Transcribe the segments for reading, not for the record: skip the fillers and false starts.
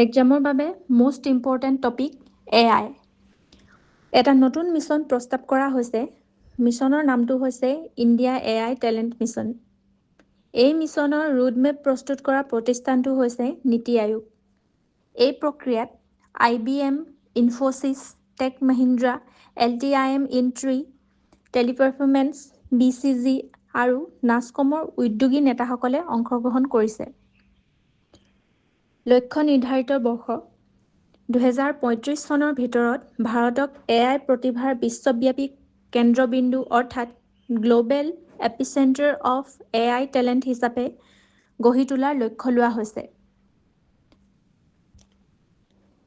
এক্সামৰ বাবে most important topic AI। এটা নতুন মিছন প্ৰস্তাৱ কৰা হৈছে। মিছনৰ নামটো হৈছে ইণ্ডিয়া AI টেলেণ্ট মিছন। এই মিছনৰ ৰোডমেপ প্ৰস্তুত কৰা প্ৰতিষ্ঠানটো হৈছে নীতি আয়োগ। এই প্ৰক্ৰিয়াত IBM, Infosys, Tech Mahindra, LTIM ইনট্ৰি, টেলিপাৰফৰ্মেন্স, BCG আৰু নাছকমৰ উদ্যোগী নেতাসকলে অংশগ্ৰহণ কৰিছে। লক্ষ্য নিৰ্ধাৰিত বৰ্ষ 2035 চনৰ ভিতৰত ভাৰতক AI প্ৰতিভাৰ বিশ্বব্যাপী কেন্দ্ৰবিন্দু অৰ্থাৎ global epicentre of AI talent হিচাপে গঢ়ি তোলাৰ লক্ষ্য লোৱা হৈছে।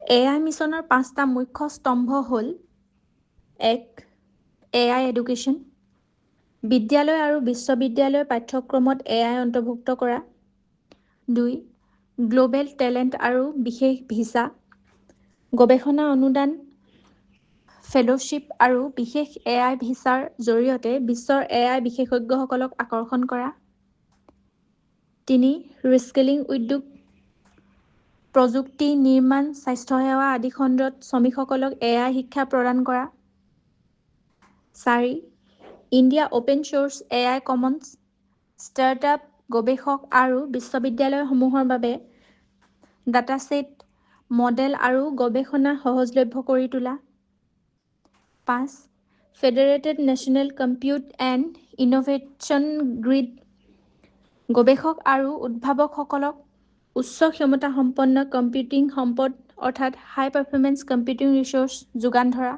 AI মিছনৰ 5টা মুখ্য স্তম্ভ হ'ল: 1. AI এডুকেশ্যন, বিদ্যালয় আৰু বিশ্ববিদ্যালয়ৰ পাঠ্যক্ৰমত AI অন্তৰ্ভুক্ত কৰা। 2. গ্ল'বেল টেলেণ্ট আৰু বিশেষ ভিছা, গৱেষণা অনুদান, ফেলোশ্বিপ আৰু বিশেষ AI ভিছাৰ জৰিয়তে বিশ্বৰ AI বিশেষজ্ঞসকলক আকৰ্ষণ কৰা। 3. ৰিস্কিলিং উদ্যোগ, প্ৰযুক্তি, নিৰ্মাণ, স্বাস্থ্যসেৱা আদি খণ্ডত শ্ৰমিকসকলক AI শিক্ষা প্ৰদান কৰা। 4. India open source AI Commons, startup, গৱেষক আৰু বিশ্ববিদ্যালয়সমূহৰ বাবে ডাটাছেট, মডেল আৰু গৱেষণা সহজলভ্য কৰি তোলা। 5. Federated national compute and innovation grid, গৱেষক আৰু উদ্ভাৱকসকলক উচ্চ ক্ষমতাসম্পন্ন কম্পিউটিং সম্পদ অৰ্থাৎ হাই পাৰফৰ্মেন্স কম্পিউটিং ৰিচোৰ্চ যোগান ধৰা।